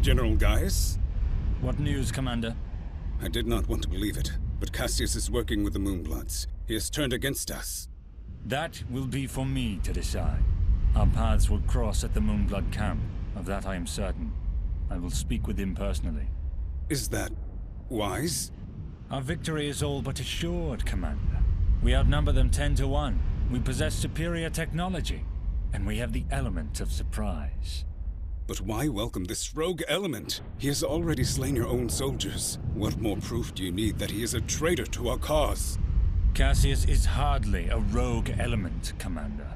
General Gaius? What news, Commander? I did not want to believe it, but Cassius is working with the Moonbloods. He has turned against us. That will be for me to decide. Our paths will cross at the Moonblood camp. Of that I am certain. I will speak with him personally. Is that wise? Our victory is all but assured, Commander. We outnumber them 10 to 1. We possess superior technology. And we have the element of surprise. But why welcome this rogue element? He has already slain your own soldiers. What more proof do you need that he is a traitor to our cause? Cassius is hardly a rogue element, Commander.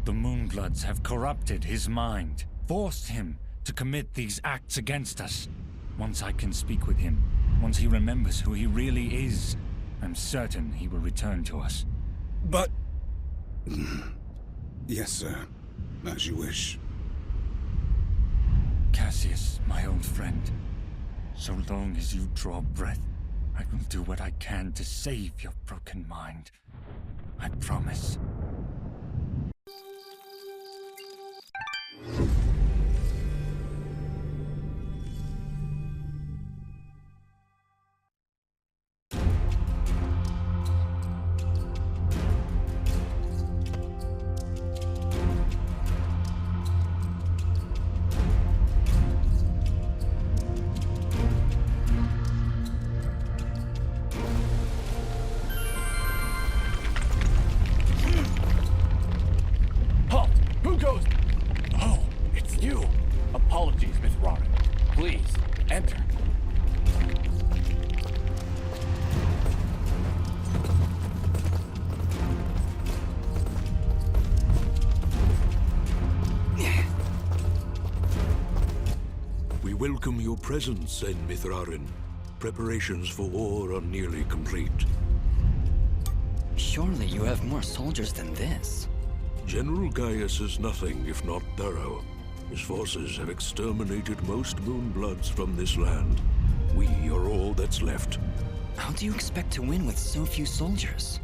The Moonbloods have corrupted his mind, forced him to commit these acts against us. Once I can speak with him, once he remembers who he really is, I'm certain he will return to us. But... Yes, sir. As you wish. Cassius, my old friend, so long as you draw breath, I will do what I can to save your broken mind. I promise. Welcome your presence, Sen Mithrarin. Preparations for war are nearly complete. Surely you have more soldiers than this. General Gaius is nothing if not thorough. His forces have exterminated most Moonbloods from this land. We are all that's left. How do you expect to win with so few soldiers?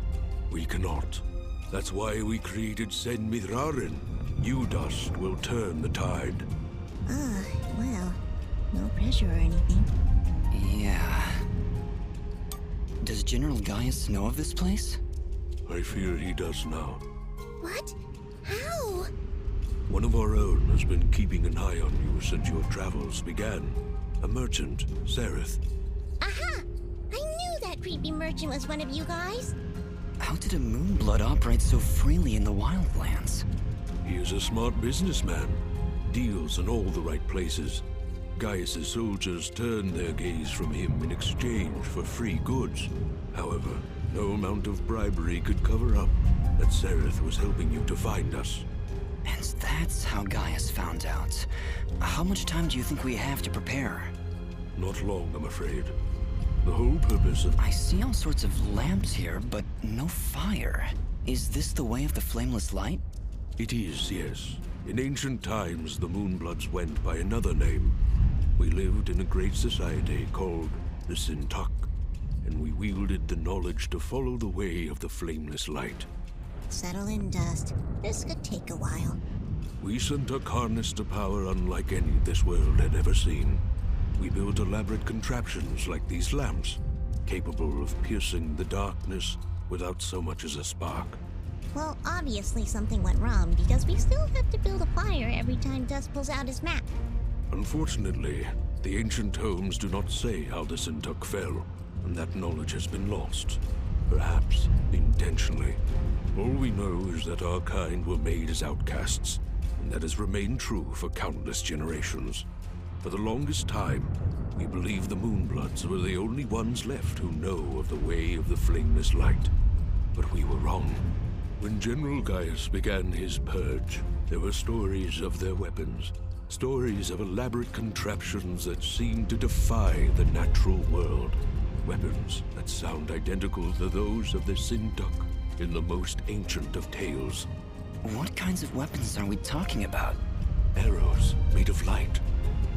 We cannot. That's why we created Sen Mithrarin. You dust will turn the tide. Well, no pressure or anything. Yeah. Does General Gaius know of this place? I fear he does now. What? How? One of our own has been keeping an eye on you since your travels began. A merchant, Sereth. Aha! I knew that creepy merchant was one of you guys. How did a Moonblood operate so freely in the wildlands? He is a smart businessman. Deals in all the right places. Gaius' soldiers turned their gaze from him in exchange for free goods. However, no amount of bribery could cover up that Sereth was helping you to find us. And that's how Gaius found out. How much time do you think we have to prepare? Not long, I'm afraid. The whole purpose of... I see all sorts of lamps here, but no fire. Is this the way of the flameless light? It is, yes. In ancient times, the Moonbloods went by another name. We lived in a great society called the Sintuck, and we wielded the knowledge to follow the way of the flameless light. Settle in, Dust. This could take a while. We Sintuck harnessed a power unlike any this world had ever seen. We built elaborate contraptions like these lamps, capable of piercing the darkness without so much as a spark. Well, obviously something went wrong, because we still have to build a fire every time Dust pulls out his map. Unfortunately, the ancient tomes do not say how the Sintuck fell, and that knowledge has been lost. Perhaps intentionally. All we know is that our kind were made as outcasts, and that has remained true for countless generations. For the longest time, we believed the Moonbloods were the only ones left who know of the way of the flameless light. But we were wrong. When General Gaius began his purge, there were stories of their weapons. Stories of elaborate contraptions that seemed to defy the natural world. Weapons that sound identical to those of the Sintuck in the most ancient of tales. What kinds of weapons are we talking about? Arrows made of light.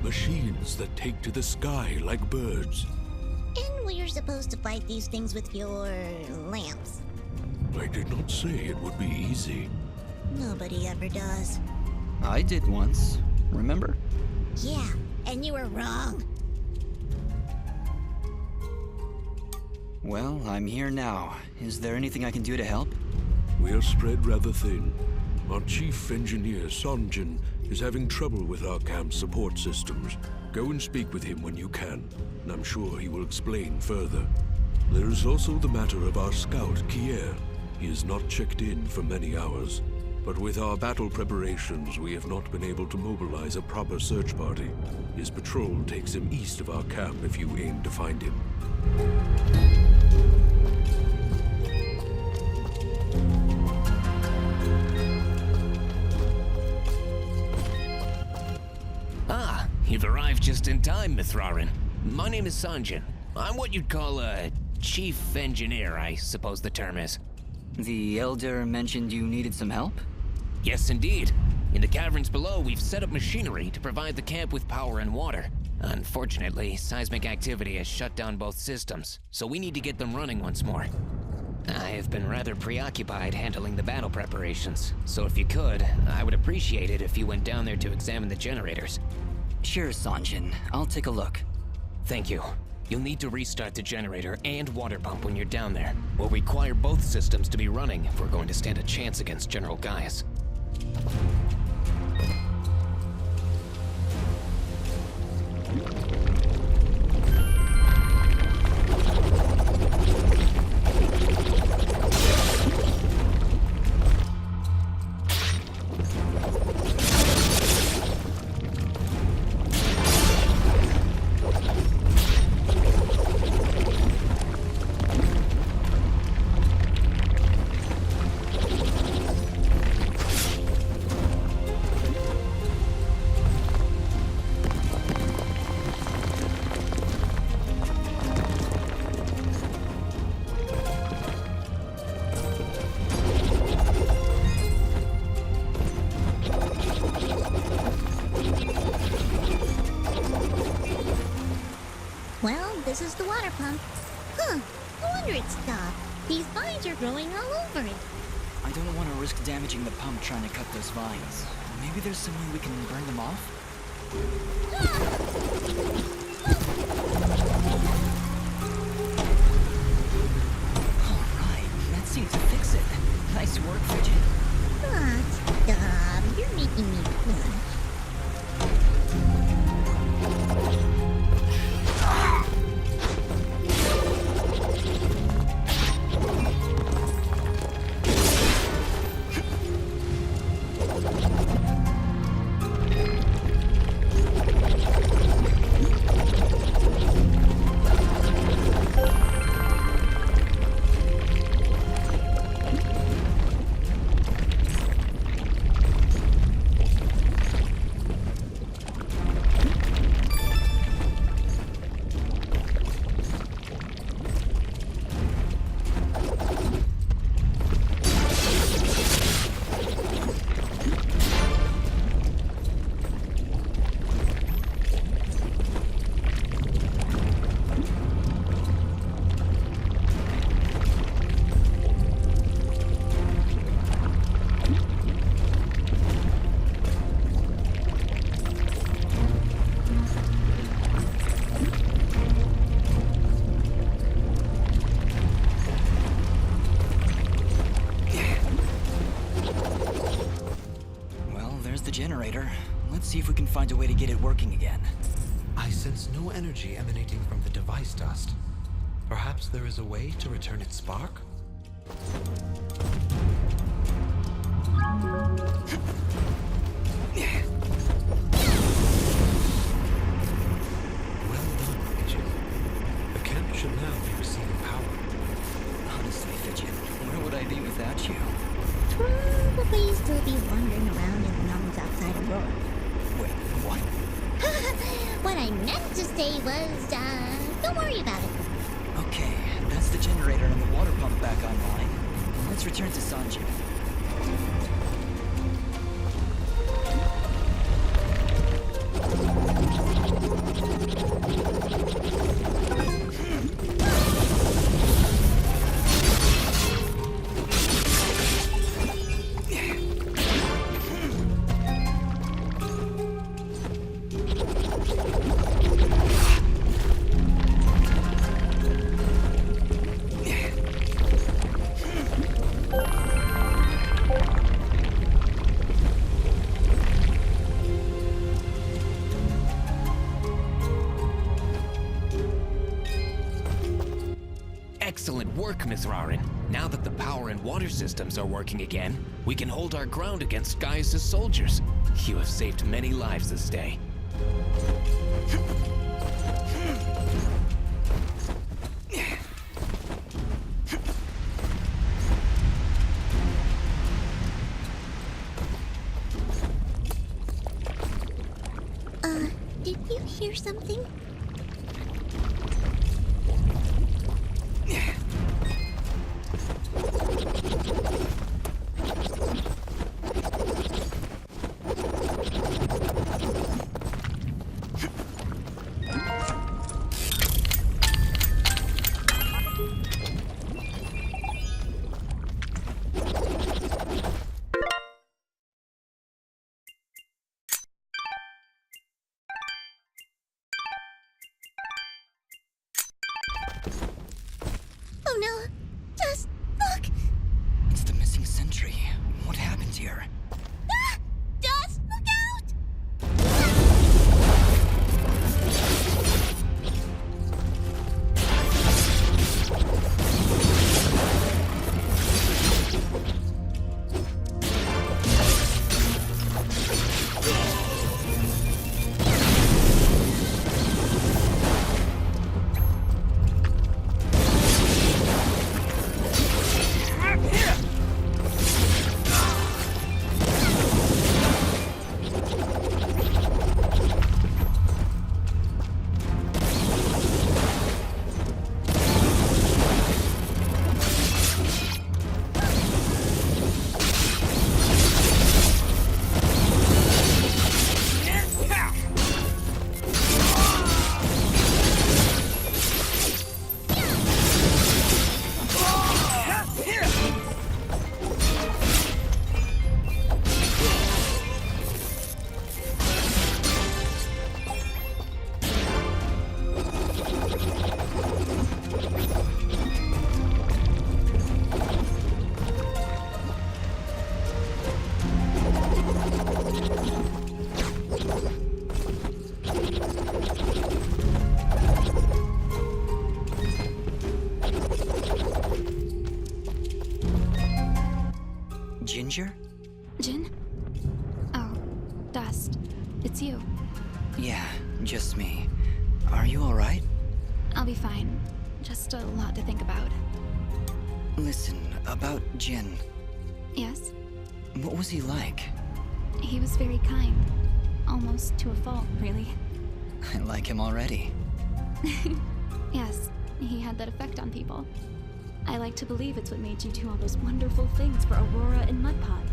Machines that take to the sky like birds. And we're supposed to fight these things with your lamps. I did not say it would be easy. Nobody ever does. I did once, remember? Yeah, and you were wrong. Well, I'm here now. Is there anything I can do to help? We are spread rather thin. Our chief engineer, Sanjin, is having trouble with our camp's support systems. Go and speak with him when you can, and I'm sure he will explain further. There is also the matter of our scout, Kier. He has not checked in for many hours, but with our battle preparations, we have not been able to mobilize a proper search party. His patrol takes him east of our camp if you aim to find him. Ah, you've arrived just in time, Mithrarin. My name is Sanjin. I'm what you'd call a chief engineer, I suppose the term is. The Elder mentioned you needed some help? Yes, indeed. In the caverns below, we've set up machinery to provide the camp with power and water. Unfortunately, seismic activity has shut down both systems, so we need to get them running once more. I have been rather preoccupied handling the battle preparations, so if you could, I would appreciate it if you went down there to examine the generators. Sure, Sanjin. I'll take a look. Thank you. You'll need to restart the generator and water pump when you're down there. We'll require both systems to be running if we're going to stand a chance against General Gaius. Well, this is the water pump. Huh, no wonder it stopped. These vines are growing all over it. I don't want to risk damaging the pump trying to cut those vines. Maybe there's some way we can burn them off? Alright, that seems to fix it. Nice work, Fidget. Ah, stop. You're making me blush. Generator. Let's see if we can find a way to get it working again. I sense no energy emanating from the device dust. Perhaps there is a way to return its spark? Well done, Fidget. The camp should now be receiving power. Honestly, Fidget, where would I be without you? Probably still be wandering around in the mountains outside Aurora. Wait, what? What I meant to say was, don't worry about it. Okay, that's the generator and the water pump back online. Let's return to Sanjin. work, Mithrarin. Now that the power and water systems are working again, we can hold our ground against Gaius' soldiers. You have saved many lives this day. Did you hear something? Oh no! Just look! It's the missing sentry. What happened here? Ah! Dust, look out! Ginger? Jin? Oh, Dust. It's you. Yeah, just me. Are you alright? I'll be fine. Just a lot to think about. Listen, about Jin. Yes? What was he like? He was very kind. Almost to a fault, really. I like him already. Yes, he had that effect on people. I like to believe it's what made you do all those wonderful things for Aurora and Mudpot.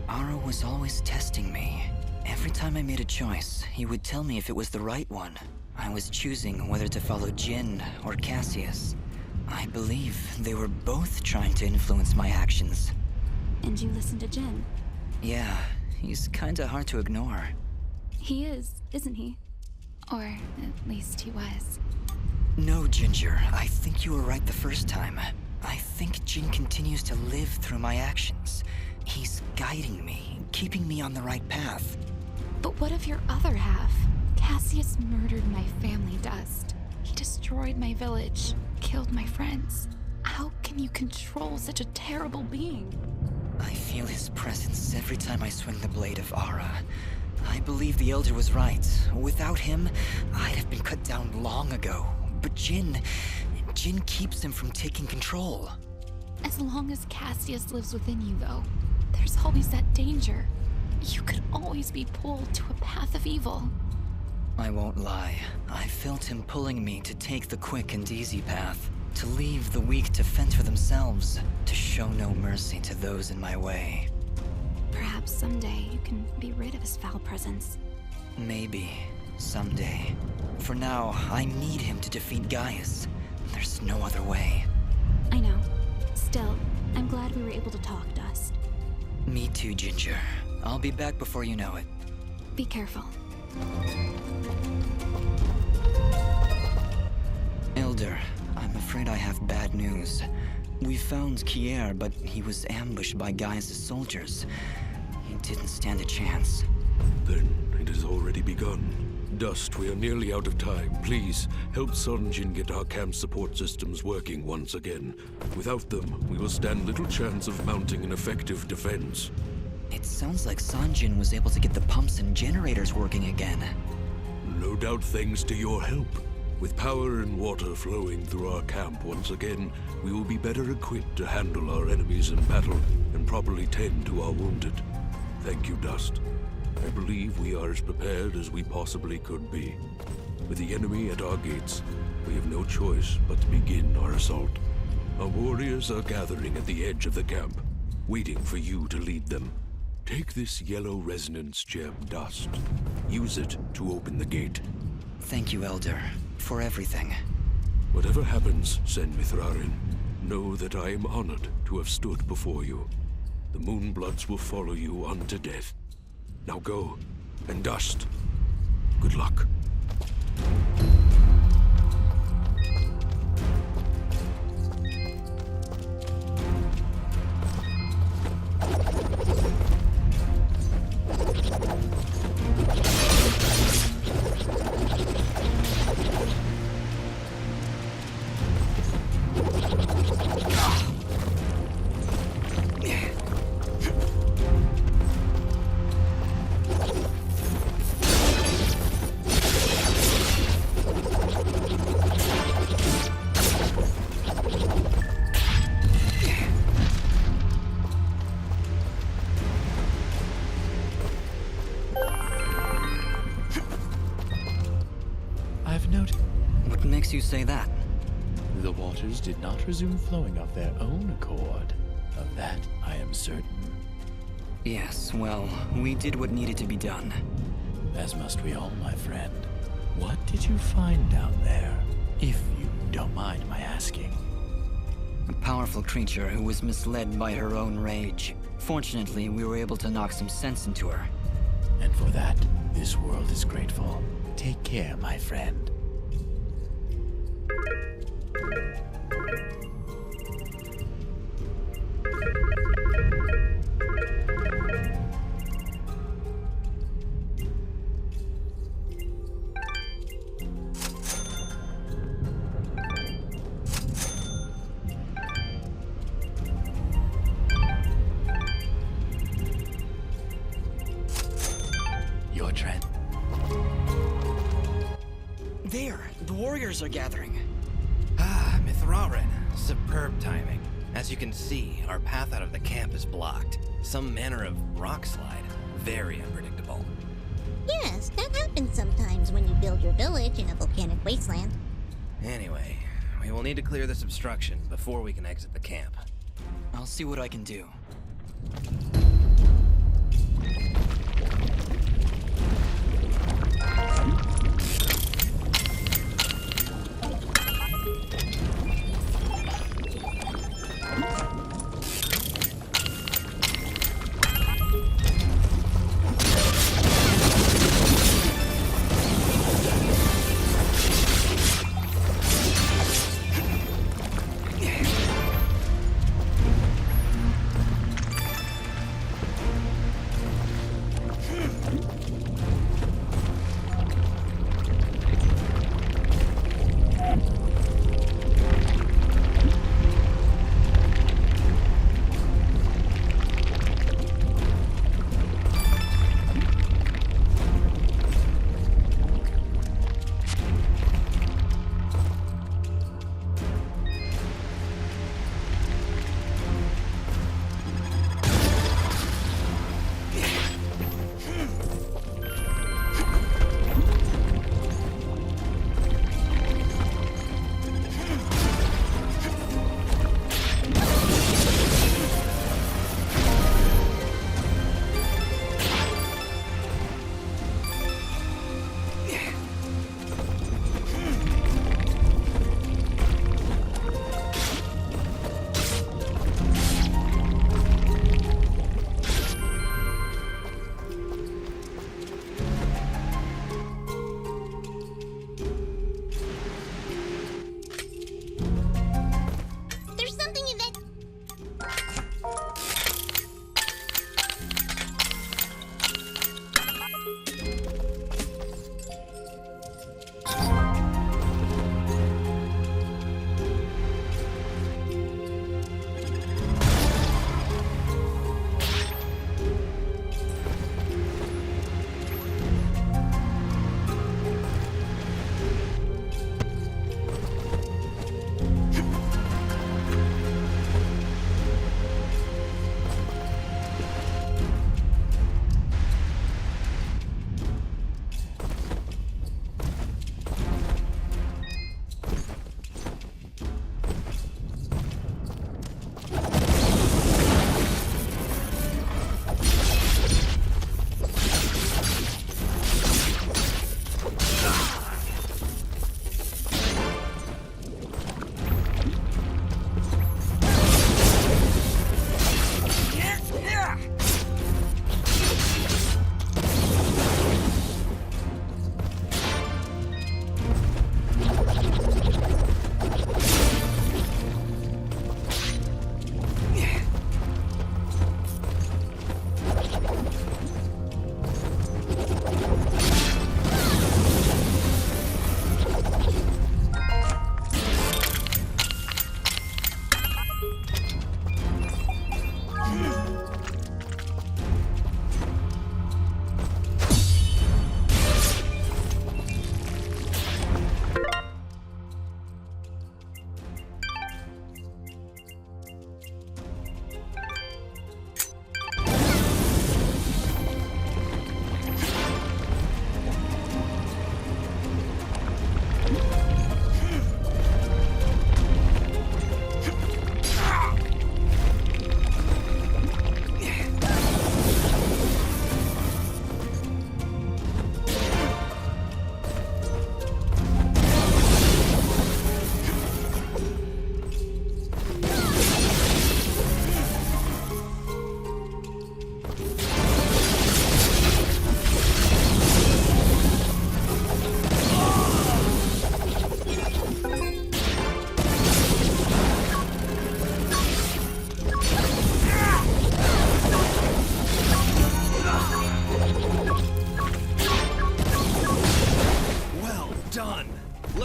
Ara was always testing me. Every time I made a choice, he would tell me if it was the right one. I was choosing whether to follow Jin or Cassius. I believe they were both trying to influence my actions. And you listened to Jin. Yeah, he's kinda hard to ignore. He is, isn't he? Or at least he was. No, Ginger, I think you were right the first time. I think Jin continues to live through my actions. He's guiding me, keeping me on the right path. But what of your other half? Cassius murdered my family, Dust. He destroyed my village, killed my friends. How can you control such a terrible being? I feel his presence every time I swing the blade of Ara. I believe the Elder was right. Without him, I'd have been cut down long ago. But Jin keeps him from taking control. As long as Cassius lives within you, though, there's always that danger. You could always be pulled to a path of evil. I won't lie. I felt him pulling me to take the quick and easy path. To leave the weak to fend for themselves. To show no mercy to those in my way. Perhaps someday you can be rid of his foul presence. Maybe. Someday. For now, I need him to defeat Gaius. There's no other way. I know. Still, I'm glad we were able to talk, Dust. Me too, Ginger. I'll be back before you know it. Be careful. Elder, I'm afraid I have bad news. We found Kier, but he was ambushed by Gaius' soldiers. He didn't stand a chance. Then it has already begun. Dust, we are nearly out of time. Please, help Sunjin get our camp support systems working once again. Without them, we will stand little chance of mounting an effective defense. It sounds like Sanjin was able to get the pumps and generators working again. No doubt thanks to your help. With power and water flowing through our camp once again, we will be better equipped to handle our enemies in battle and properly tend to our wounded. Thank you, Dust. I believe we are as prepared as we possibly could be. With the enemy at our gates, we have no choice but to begin our assault. Our warriors are gathering at the edge of the camp, waiting for you to lead them. Take this yellow resonance gem, Dust. Use it to open the gate. Thank you, Elder, for everything. Whatever happens, Sen Mithrarin, know that I am honored to have stood before you. The Moonbloods will follow you unto death. Now go, and Dust, good luck. What makes you say that? The waters did not resume flowing of their own accord. Of that, I am certain. Yes, well, we did what needed to be done. As must we all, my friend. What did you find down there? If you don't mind my asking. A powerful creature who was misled by her own rage. Fortunately, we were able to knock some sense into her. And for that, this world is grateful. Take care, my friend. Your trend. There! The warriors are gathering. Ah, Mithrarin. Superb timing. As you can see, our path out of the camp is blocked. Some manner of rock slide. Very unpredictable. Yes, that happens sometimes when you build your village in a volcanic wasteland. Anyway, we will need to clear this obstruction before we can exit the camp. I'll see what I can do.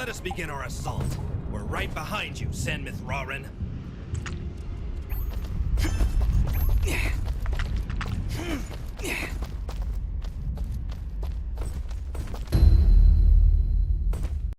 let us begin our assault. We're right behind you, San Mithrarin.